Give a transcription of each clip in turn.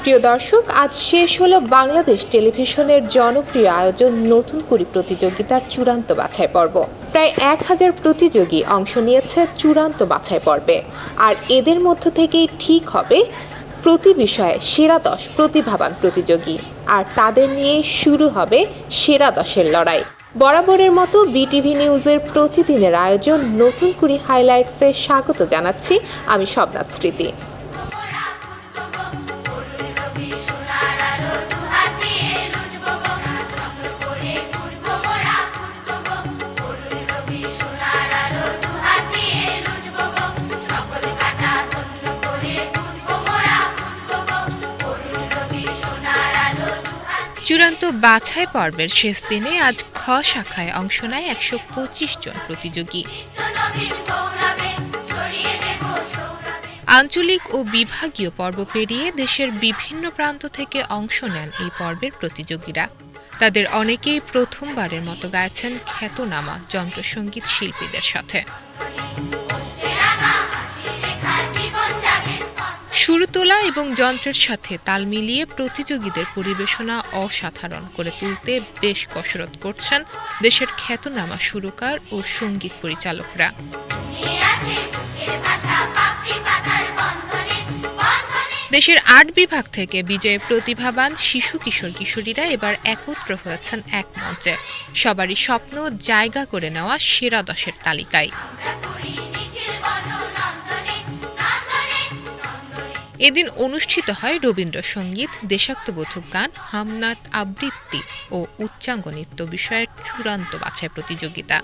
প্রিয় দর্শক, আজ শেষ হলো বাংলাদেশ টেলিভিশনের জনপ্রিয় আয়োজন নতুন কুড়ি প্রতিযোগিতার চূড়ান্ত বাছাই পর্ব। প্রায় 1000 প্রতিযোগী অংশ নিয়েছে চূড়ান্ত বাছাই পর্বে, আর এদের মধ্য থেকেই ঠিক হবে প্রতি বিষয়ে সেরা 10 প্রতিভাবান প্রতিযোগী, আর তাদের নিয়ে শুরু হবে সেরা 10-এর লড়াই। বরাবরের মতো বিটিভি নিউজের প্রতিদিনের আয়োজন নতুন কুড়ি হাইলাইটসে স্বাগত জানাচ্ছি আমি শবনাথ স্মৃতি। চূড়ান্ত বাছাই পর্বের শেষ দিনে আজ খ শাখায় অংশ নেয় 125 জন প্রতিযোগী। আঞ্চলিক ও বিভাগীয় পর্ব পেরিয়ে দেশের বিভিন্ন প্রান্ত থেকে অংশ নেন এই পর্বের প্রতিযোগীরা। তাদের অনেকেই প্রথমবারের মতো গাইছেন খ্যাতনামা যন্ত্রসঙ্গীত শিল্পীদের সাথে। সুর তোলা এবং যন্ত্রের সাথে তাল মিলিয়ে প্রতিযোগীদের পরিবেশনা অসাধারণ করে তুলতে বেশ কসরত করছেন দেশের খ্যাতনামা সুরকার ও সঙ্গীত পরিচালকরা। দেশের 8 বিভাগ থেকে বিজয়ী প্রতিভাবান শিশু কিশোর কিশোরীরা এবার একত্র হয়েছেন এক মঞ্চে, সবারই স্বপ্ন জায়গা করে নেওয়া সেরা 10-এর তালিকায়। এদিন অনুষ্ঠিত হয় রবীন্দ্রসঙ্গীত, দেশাত্মবোধক গান, হামনাত আবৃত্তি ও উচ্চাঙ্গ নৃত্য বিষয়ের চূড়ান্ত বাছাই প্রতিযোগিতা।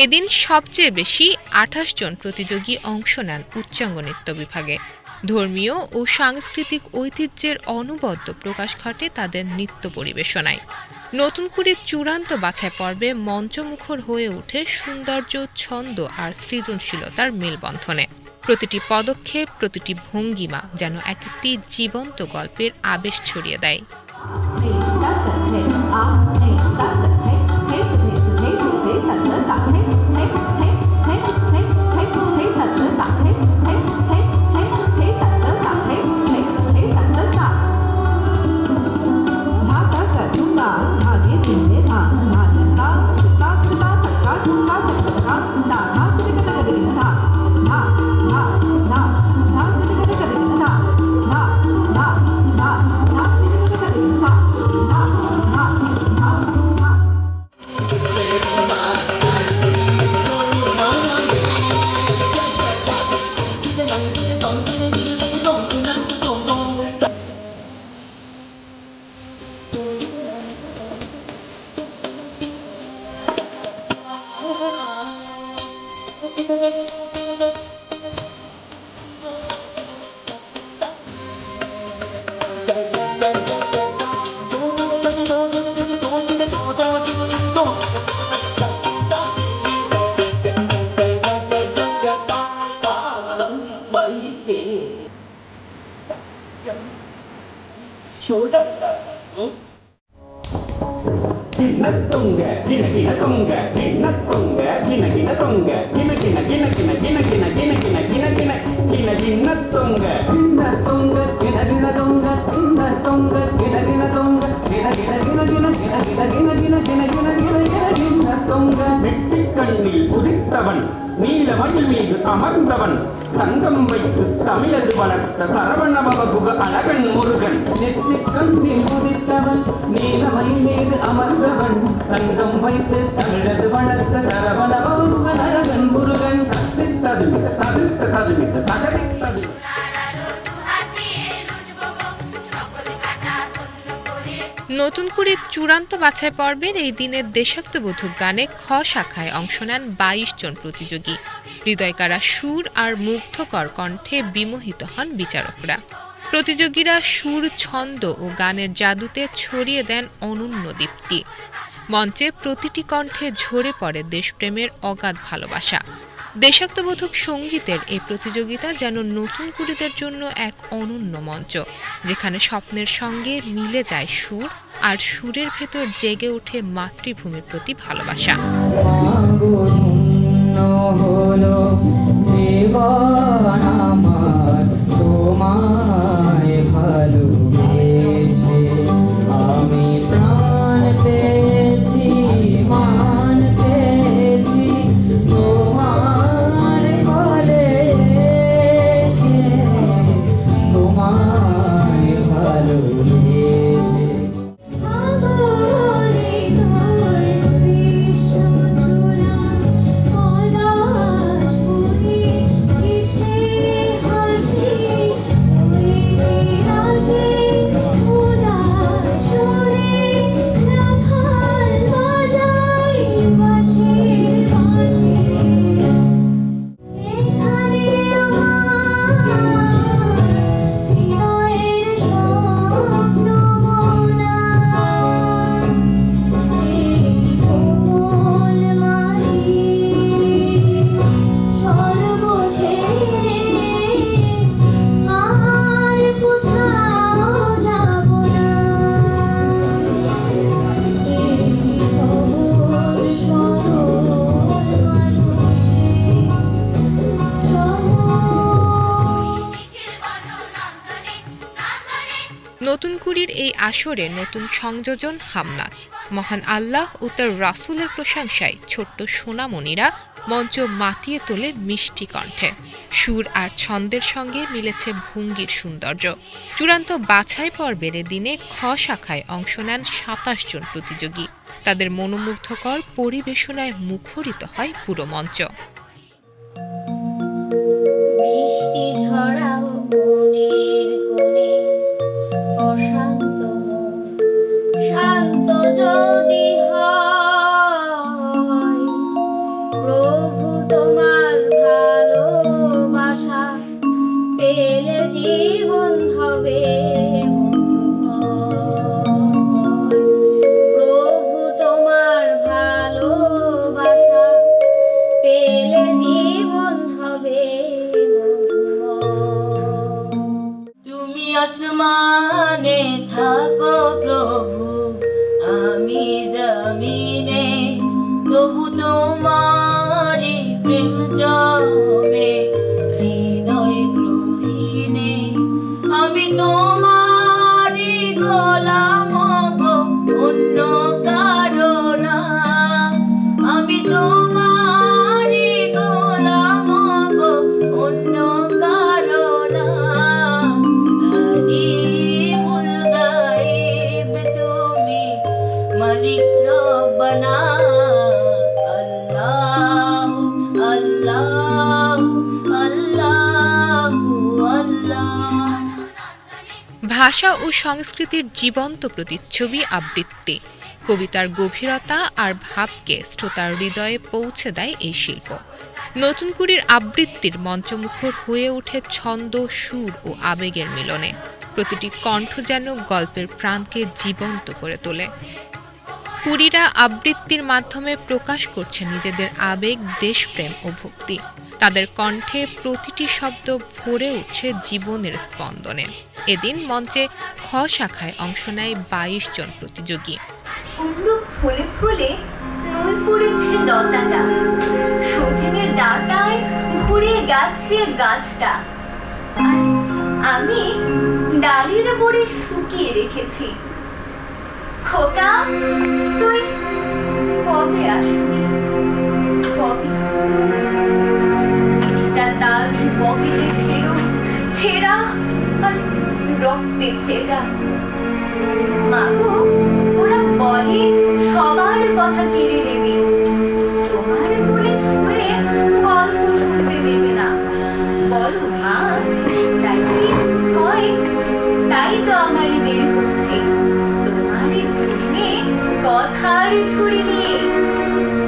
এদিন সবচেয়ে বেশি 28 জন প্রতিযোগী অংশ নেন উচ্চাঙ্গ নৃত্য বিভাগে। ধর্মীয় ও সাংস্কৃতিক ঐতিহ্যের অনবদ্য প্রকাশ ঘটে তাদের নৃত্য পরিবেশনায়। নতুন করে চূড়ান্ত বাছাই পর্বে মঞ্চমুখর হয়ে ওঠে সৌন্দর্য, ছন্দ আর সৃজনশীলতার মেলবন্ধনে। প্রতিটি পদক্ষেপ, প্রতিটি ভঙ্গিমা যেন একটি জীবন্ত গল্পের আবেশ ছড়িয়ে দেয়। நீலமயில் மீது அமர்ந்தவன் தங்கம் வைத்து தமிழது வளர்த்த சரவணபவகுக அழகன் முருகன் நெற்றிக்கண்ணில் உதித்தவன் நீலமயில் மீது அமர்ந்தவன் தங்கம் வைத்து தமிழது வளர்த்த சரவணபவகுக அழகன் முருகன் சதித்ததுமித சதித்த ததுமித சகதித்தது। নতুন করে চূড়ান্ত বাছাই পর্বের এই দিনের দেশাত্মবোধক গানে খ শাখায় অংশ নেন 22 জন প্রতিযোগী। হৃদয়কাড়া সুর আর মুগ্ধকর কণ্ঠে বিমোহিত হন বিচারকরা। প্রতিযোগীরা সুর, ছন্দ ও গানের জাদুতে ছড়িয়ে দেন অনন্য দীপ্তি। মঞ্চে প্রতিটি কণ্ঠে ঝরে পড়ে দেশপ্রেমের অগাধ ভালোবাসা। দেশাত্মবোধক সঙ্গীতের এই প্রতিযোগিতা যেন নতুন কুড়িদের জন্য এক অনন্য মঞ্চ, যেখানে স্বপ্নের সঙ্গে মিলে যায় সুর, আর সুরের ভেতর জেগে ওঠে মাতৃভূমির প্রতি ভালোবাসা। হলো জীবন নতুন কুড়ির এই আসরে নতুন সংযোজন হামনাত। মহান আল্লাহ ও তার রাসূলের প্রশংসায় ছোট্ট সোনামণিরা মঞ্চ মাতিয়ে তোলে মিষ্টি কণ্ঠে। সুর আর ছন্দের সঙ্গে মিলেছে ভঙ্গির সৌন্দর্য। চূড়ান্ত বাছাই পর্বের দিনে খ শাখায় অংশ নেন ২৭ জন প্রতিযোগী। তাদের মনোমুগ্ধকর পরিবেশনায় মুখরিত হয় পুরো মঞ্চ। বৃষ্টি ঝরাও মনের কোণে, অশান্ত মন শান্ত যদি হয়, প্রভু তোমার ভালোবাসা পেলে জীবন হবে মধুময়। প্রভু তোমার ভালোবাসা পেলে জীবন হবে মধুময়। তুমি আসমানে থাকো প্রভু, আমি জমিনে, তবু তোমারি প্রেম জমে হৃদয় গ্রহীনে। আমি তোমারি গোলাম গো, অন্য কারো না। আমি তোমারি গোলাম গো, অন্য কারো না। হালিমুল গায়েব তুমি, মালিক রব্বানা। আল্লাহ আল্লাহ আল্লাহ আল্লাহ। ভাষা ও সংস্কৃতির জীবন্ত প্রতিচ্ছবি আবৃত্তি। কবিতার গভীরতা আর ভাবকে শ্রোতার হৃদয়ে পৌঁছে দেয় এই শিল্প। নতুন কুড়ির আবৃত্তির মঞ্চমুখর হয়ে ওঠে ছন্দ, সুর ও আবেগের মিলনে। প্রতিটি কণ্ঠ যেন গল্পের প্রাণকে জীবন্ত করে তোলে। কুড়িরা আবৃত্তির মাধ্যমে প্রকাশ করছে নিজেদের আবেগ, দেশপ্রেম ও ভক্তি। তাদের কণ্ঠে প্রতিটি শব্দ ভরে উঠছে জীবনের স্পন্দনে। এদিন মঞ্চে খ শাখায় অংশ নেয় ২২ জন প্রতিযোগী। কুমড়ো ফুলে ফুলে নুন পড়েছে লতাটা, সজনের ডাঁটায় ভরে গেছে গাছটা। আর আমি ডালের বড়ে শুকিয়ে রেখেছি। খোকা, তুই কবে আসবি? কবে? চিঠিটা তার পকেটে ছিল, ছেঁড়া আর রক্তে ভেজা। মাগো, ওরা বলে সবার কথা কেড়ে নেবে, তোমার কোলে শুয়ে গল্প শুনতে দেবে না। বলো মা, তাই কি হয়? তাই তো আমারই বের হচ্ছে তোমারই জন্যে কথার ঝুড়ি নিয়ে,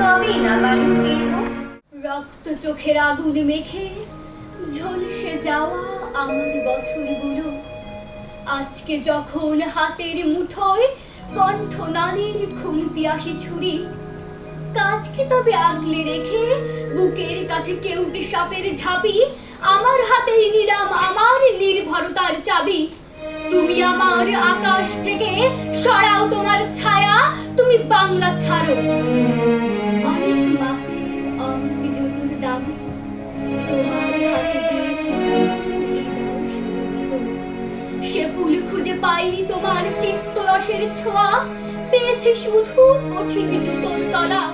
তবেই না বাড়ি ফিরবো। রক্ত চোখের আগুন মেখে ঝলসে যাওয়া আমার বছরগুলো আজকে যখন হাতের মুঠোয় কণ্ঠ নালীর খুন পিয়াসী ছুরি, কাজকে তবে আগলে রেখে বুকের কাছে কেউটে সাপের ঝাঁপি, আমার হাতেই নিলাম আমার নির্ভরতার চাবি। তুমি আমার আকাশ থেকে সরাও তোমার ছায়া, তুমি বাংলা ছাড়ো। অনেক মাপের অঙ্ক জতুর দাবি তোমার হাতে দিয়েছি, সে ফুল খুঁজে পাইনি তোমার চিত্তরসের ছোঁয়া, পেয়েছি শুধু কঠিন জুতোর তলা।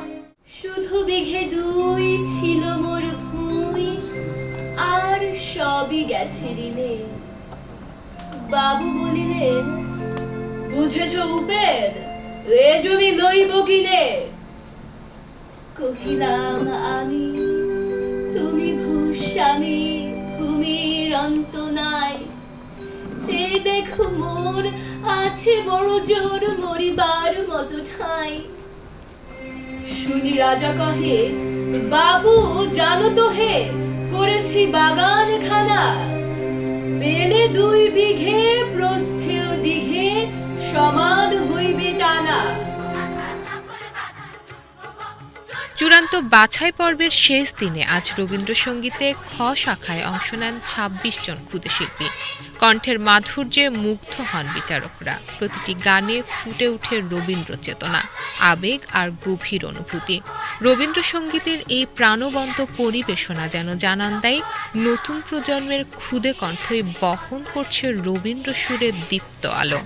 শুধু বিঘে দুই ছিল মোর ভুঁই, আর সবই গেছে ঋণে। বাবু বলিলেন, বুঝেছ উপেন, এ জমি লইব কিনে? কহিলাম আমি, তুমি ভূস্বামী, ভূমির অন্ত নাই। যে দেখো মোর আছে বড় জোর, মরিবার মতো ঠাঁই। শুনি রাজা কহে, বাবু জানো তো হে, করেছি বাগান খানা। বেলে ২ বিঘে, প্রস্থেও দিঘে, সমান হইবে টানা। চূড়ান্ত বাছাই পর্বের শেষ দিনে আজ রবীন্দ্রসঙ্গীতে খ শাখায় অংশ নেন ২৬ জন ক্ষুদে শিল্পী। কণ্ঠের মাধুর্যে মুগ্ধ হন বিচারকরা। প্রতিটি গানে ফুটে ওঠে রবীন্দ্র চেতনা, আবেগ আর গভীর অনুভূতি। রবীন্দ্রসঙ্গীতের এই প্রাণবন্ত পরিবেশনা যেন জানান দেয় নতুন প্রজন্মের ক্ষুদে কণ্ঠই বহন করছে রবীন্দ্র সুরের দীপ্ত আলো।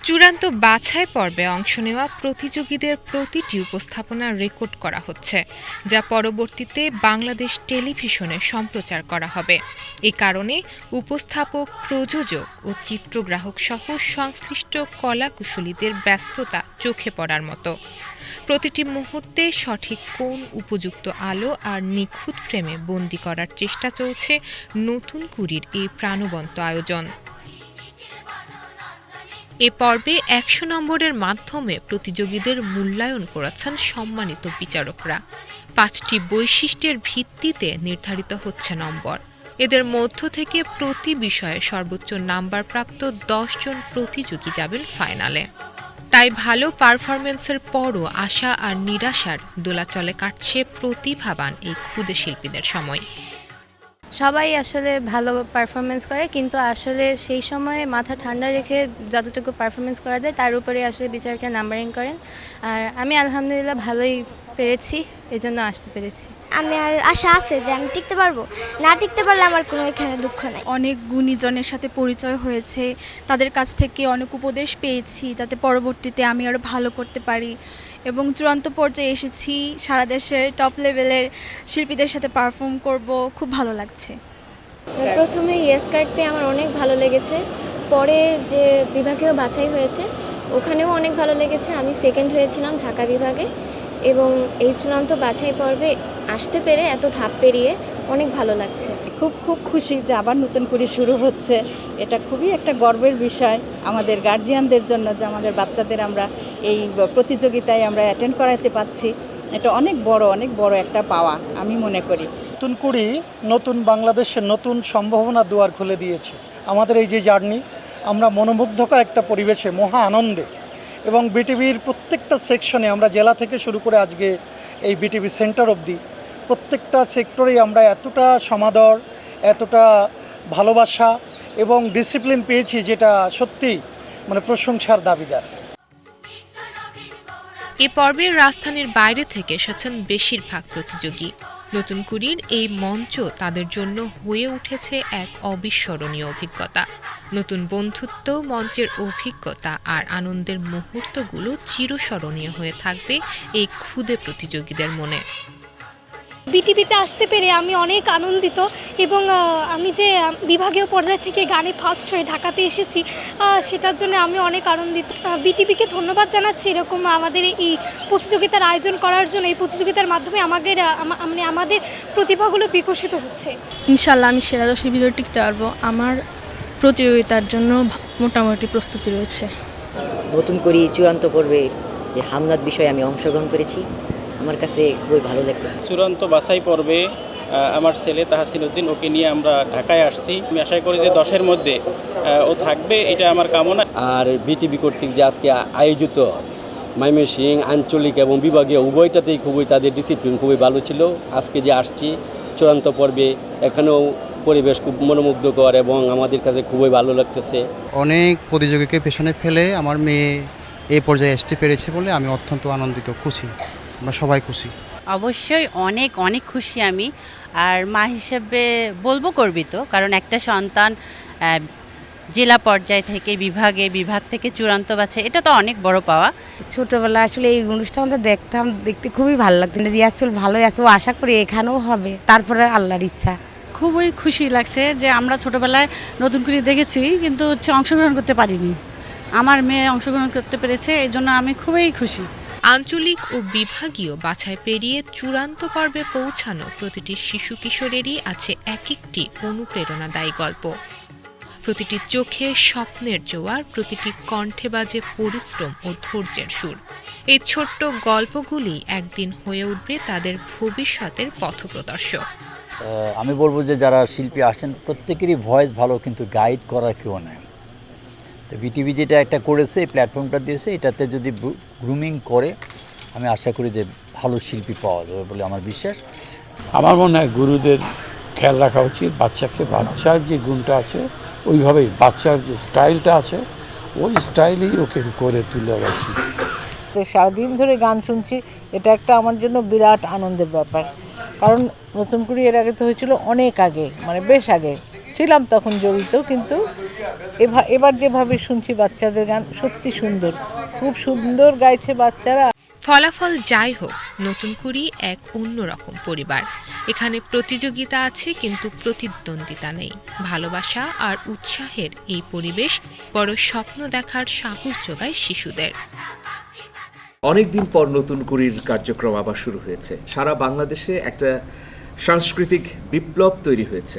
চূড়ান্ত বাছাই পর্বে অংশ নেওয়া প্রতিযোগীদের প্রতিটি উপস্থাপনা রেকর্ড করা হচ্ছে, যা পরবর্তীতে বাংলাদেশ টেলিভিশনে সম্প্রচার করা হবে। এ কারণে উপস্থাপক, প্রযোজক ও চিত্রগ্রাহক সহ সংশ্লিষ্ট কলাকুশলীদের ব্যস্ততা চোখে পড়ার মতো। প্রতিটি মুহূর্তে সঠিক কোণ, উপযুক্ত আলো আর নিখুঁত ফ্রেমে বন্দী করার চেষ্টা চলছে নতুন কুড়ির এই প্রাণবন্ত আয়োজন। এ পর্বে ১০০ নম্বরের মাধ্যমে প্রতিযোগীদের মূল্যায়ন করেছেন সম্মানিত বিচারকরা। ৫টি বৈশিষ্ট্যের ভিত্তিতে নির্ধারিত হচ্ছে নম্বর। এদের মধ্য থেকে প্রতি বিষয়ে সর্বোচ্চ নাম্বার প্রাপ্ত ১০ জন প্রতিযোগী যাবেন ফাইনালে। তাই ভালো পারফরমেন্সের পরও আশা আর নিরাশার দোলাচলে কাটছে প্রতিভাবান এই ক্ষুদে শিল্পীদের সময়। সবাই আসলে ভালো পারফরমেন্স করে, কিন্তু আসলে সেই সময়ে মাথা ঠান্ডা রেখে যতটুকু পারফরমেন্স করা যায় তার উপরে আসলে বিচারকরা নাম্বারিং করেন। আর আমি আলহামদুলিল্লাহ ভালোই পেরেছি, এই জন্য আসতে পেরেছি। আমি আর আশা আছে যে আমি টিকতে পারবো, না টিকতে পারলে আমার কোনো এখানে দুঃখ নেই। অনেক গুণীজনের সাথে পরিচয় হয়েছে, তাদের কাছ থেকে অনেক উপদেশ পেয়েছি যাতে পরবর্তীতে আমি আরও ভালো করতে পারি, এবং চূড়ান্ত পর্যায়ে এসেছি। সারা দেশের টপ লেভেলের শিল্পীদের সাথে পারফর্ম করব, খুব ভালো লাগছে। প্রথমে ইয়েস কার্ড পেয়ে আমার অনেক ভালো লেগেছে। পরে যে বিভাগীয় বাছাই হয়েছে ওখানেও অনেক ভালো লেগেছে। আমি সেকেন্ড হয়েছিলাম ঢাকা বিভাগে, এবং এই চূড়ান্ত বাছাই পর্বে আসতে পেরে এত ধাপ পেরিয়ে অনেক ভালো লাগছে। খুব খুশি যে আবার নতুন করে শুরু হচ্ছে। এটা খুবই একটা গর্বের বিষয় আমাদের গার্জিয়ানদের জন্য যে আমাদের বাচ্চাদের আমরা এই প্রতিযোগিতায় আমরা অ্যাটেন্ড করাতে পাচ্ছি। এটা অনেক বড় একটা পাওয়া আমি মনে করি। নতুন কুড়ি নতুন বাংলাদেশের নতুন সম্ভাবনা দুয়ার খুলে দিয়েছে। আমাদের এই যে জার্নি, আমরা মনোমুগ্ধকর একটা পরিবেশে মহা আনন্দে, এবং বিটিভির প্রত্যেকটা সেকশনে আমরা জেলা থেকে শুরু করে আজকে এই বিটিভি সেন্টার অবধি প্রত্যেকটা সেক্টরেই আমরা এতটা সমাদর, এতটা ভালোবাসা এবং ডিসিপ্লিন পেয়েছি, যেটা সত্যি মানে প্রশংসার দাবিদার। এ পর্বে রাজধানীর বাইরে থেকে এসেছেন বেশিরভাগ প্রতিযোগী। নতুন কুড়ির এই মঞ্চ তাদের জন্য হয়ে উঠেছে এক অবিস্মরণীয় অভিজ্ঞতা। নতুন বন্ধুত্ব, মঞ্চের অভিজ্ঞতা আর আনন্দের মুহূর্তগুলো চিরস্মরণীয় হয়ে থাকবে এই ক্ষুদে প্রতিযোগীদের মনে। বিটিভিতে আসতে পেরে আমি অনেক আনন্দিত, এবং আমি যে বিভাগীয় পর্যায় থেকে গানে ফার্স্ট হয়ে ঢাকাতে এসেছি সেটার জন্য আমি অনেক আনন্দিত। বিটিভিকে ধন্যবাদ জানাচ্ছি এরকম আমাদের এই প্রতিযোগিতার আয়োজন করার জন্য। এই প্রতিযোগিতার মাধ্যমে আমাদের প্রতিভাগুলো বিকশিত হচ্ছে। ইনশাল্লাহ আমি সেরা 10-এর ভিতরে টিকতে পারবো। আমার প্রতিযোগিতার জন্য মোটামুটি প্রস্তুতি রয়েছে। নতুন করি চূড়ান্ত পর্বে যে হামনাত বিষয়ে আমি অংশগ্রহণ করেছি, আমার কাছে খুবই ভালো লাগতেছে। চূড়ান্ত বাছাই পর্বে আমার ছেলে তাহসিন উদ্দিন, ওকে নিয়ে আমরা ঢাকায় আসছি। আমি আশা করি যে 10-এর মধ্যে ও থাকবে, এটা আমার কামনা। আর বিটিভি কর্তৃক যে আজকে আয়োজিত ময়মনসিংহ আঞ্চলিক এবং বিভাগীয় উভয়টাতেই খুবই তাদের ডিসিপ্লিন খুবই ভালো ছিল। আজকে যে আসছি চূড়ান্ত পর্বে, এখানেও পরিবেশ খুব মনোমুগ্ধকর এবং আমাদের কাছে খুবই ভালো লাগতেছে। অনেক প্রতিযোগীকে পেছনে ফেলে আমার মেয়ে এই পর্যায়ে আসতে পেরেছে বলে আমি অত্যন্ত আনন্দিত, খুশি, আমরা সবাই খুশি। অবশ্যই অনেক অনেক খুশি আমি, আর মা হিসেবে বলবো গর্বিত, কারণ একটা সন্তান জেলা পর্যায় থেকে বিভাগ থেকে চূড়ান্ত বাছাই, এটা তো অনেক বড় পাওয়া। ছোটোবেলা আসলে এই অনুষ্ঠানটা দেখতে খুবই ভালো লাগতো, রিহার্সাল ভালোই আছে, ও আশা করি এখানেও হবে, তারপরে আল্লাহর ইচ্ছা। খুবই খুশি লাগছে যে আমরা ছোটোবেলায় নতুন করে দেখেছি, কিন্তু অংশগ্রহণ করতে পারিনি। আমার মেয়ে অংশগ্রহণ করতে পেরেছে, এই জন্য আমি খুবই খুশি। আঞ্চলিক ও বিভাগীয় বাছাই পেরিয়ে চূড়ান্ত পর্বে পৌঁছানো প্রতিটি শিশু কিশোরেরই আছে এক একটি অনুপ্রেরণাদায়ী গল্প। প্রতিটি চোখে স্বপ্নের জোয়ার, প্রতিটি কণ্ঠে বাজে পরিশ্রম ও ধৈর্যের সুর। এই ছোট্ট গল্পগুলি একদিন হয়ে উঠবে তাদের ভবিষ্যতের পথপ্রদর্শক। আমি বলবো যে যারা শিল্পী আসেন প্রত্যেকেরই ভয়েস ভালো, কিন্তু গাইড করা কেউ নেই। তো বিটিভি যেটা একটা করেছে, এই প্ল্যাটফর্মটা দিয়েছে, এটাতে যদি গ্রুমিং করে আমি আশা করি যে ভালো শিল্পী পাওয়া যাবে বলে আমার বিশ্বাস। আমার মনে হয় গুরুদের খেয়াল রাখা উচিত, বাচ্চার যে গুণটা আছে ওইভাবেই, বাচ্চার যে স্টাইলটা আছে ওই স্টাইলেই ওকে করে তুলে উচিত। সারাদিন ধরে গান শুনছি, এটা একটা আমার জন্য বিরাট আনন্দের ব্যাপার, কারণ নতুন করে এর আগে তো হয়েছিল অনেক আগে, মানে বেশ আগে ছিলাম তখন জড়িত, কিন্তু এবার যেভাবে শুনছি বাচ্চাদের গান সত্যি সুন্দর, খুব সুন্দর গাইছে বাচ্চারা। ফলাফল যাই হোক, নতুন কুড়ি এক অন্যরকম পরিবার। এখানে প্রতিযোগিতা আছে কিন্তু প্রতিদ্বন্দ্বিতা নেই। ভালোবাসা আর উৎসাহের এই পরিবেশ বড় স্বপ্ন দেখার সাহস যোগায় শিশুদের। অনেকদিন পর নতুন কুড়ির কার্যক্রম আবার শুরু হয়েছে। সারা বাংলাদেশে একটা সাংস্কৃতিক বিপ্লব তৈরি হয়েছে।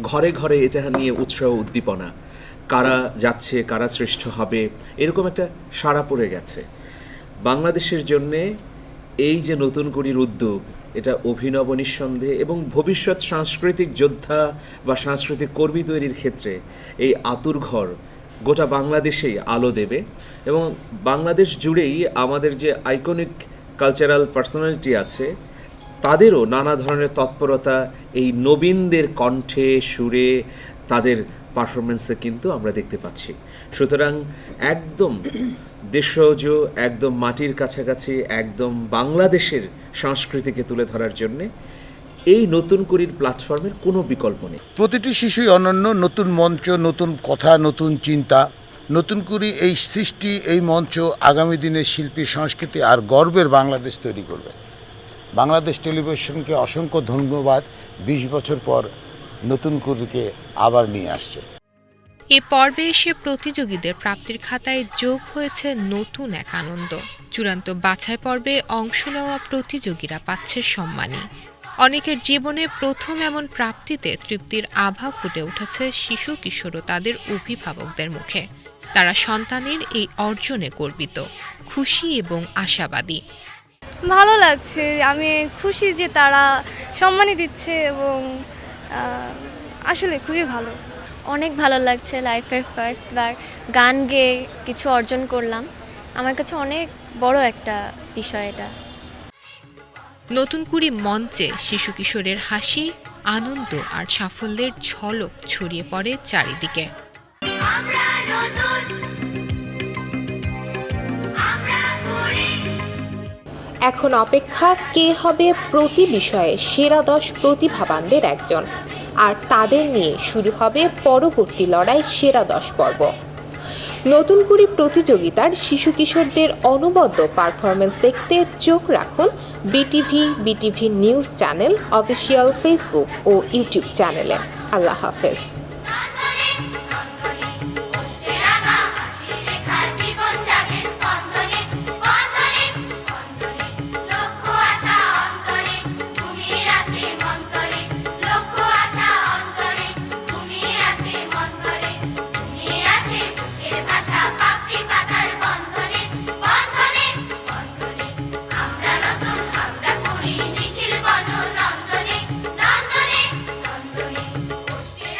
ঘরে ঘরে এটা নিয়ে উৎসাহ উদ্দীপনা, কারা যাচ্ছে কারা শ্রেষ্ঠ হবে, এরকম একটা সাড়া পড়ে গেছে। বাংলাদেশের জন্যে এই যে নতুন কুড়ির উদ্যোগ, এটা অভিনব নিঃসন্দেহে, এবং ভবিষ্যৎ সাংস্কৃতিক যোদ্ধা বা সাংস্কৃতিক কর্মী তৈরির ক্ষেত্রে এই আতুর ঘর গোটা বাংলাদেশেই আলো দেবে। এবং বাংলাদেশ জুড়েই আমাদের যে আইকনিক কালচারাল পার্সোনালিটি আছে, তাদেরও নানা ধরনের তৎপরতা এই নবীনদের কণ্ঠে সুরে তাদের পারফরমেন্সে কিন্তু আমরা দেখতে পাচ্ছি। সুতরাং একদম দেশজ, একদম মাটির কাছাকাছি, একদম বাংলাদেশের সংস্কৃতিকে তুলে ধরার জন্যে এই নতুন কুড়ির প্ল্যাটফর্মের কোনো বিকল্প নেই। প্রতিটি শিশুই অনন্য, নতুন মঞ্চ, নতুন কথা, নতুন চিন্তা। নতুন কুড়ি এই সৃষ্টি, এই মঞ্চ আগামী দিনের শিল্পী, সংস্কৃতি আর গর্বের বাংলাদেশ তৈরি করবে। বাংলাদেশ টেলিভিশনকে অসংখ্য ধন্যবাদ, 20 বছর পর নতুন কুড়িকে আবার নিয়ে আসছে। এ পর্বে এসে প্রতিযোগীদের প্রাপ্তির খাতায় যোগ হয়েছে নতুন এক আনন্দ। চূড়ান্ত বাছাই পর্বে অংশ নেওয়া প্রতিযোগীরা পাচ্ছে সম্মানী। অনেকের জীবনে প্রথম এমন প্রাপ্তিতে তৃপ্তির আভা ফুটে উঠেছে শিশু কিশোর ও তাদের অভিভাবকদের মুখে। তারা সন্তানের এই অর্জনে গর্বিত, খুশি এবং আশাবাদী। ভালো লাগছে, আমি খুশি যে তারা সম্মানী দিচ্ছে এবং আসলে খুবই ভালো। অনেক ভালো লাগছে, লাইফের ফার্স্টবার গান গেয়ে কিছু অর্জন করলাম। আমার কাছে অনেক বড় একটা বিষয় এটা। নতুন কুড়ি মঞ্চে শিশু কিশোরের হাসি, আনন্দ আর সাফল্যের ঝলক ছড়িয়ে পড়ে চারিদিকে। এখন অপেক্ষা কে হবে প্রতি বিষয়ে সেরা 10 প্রতিভাবানদের একজন, আর তাদের নিয়ে শুরু হবে পরবর্তী লড়াই সেরা 10 পর্ব। নতুন কুড়ি প্রতিযোগিতার শিশু কিশোরদের অনবদ্য পারফরমেন্স দেখতে চোখ রাখুন BTV news channel, official Facebook ও ইউটিউব চ্যানেলে। আল্লাহ হাফেজ।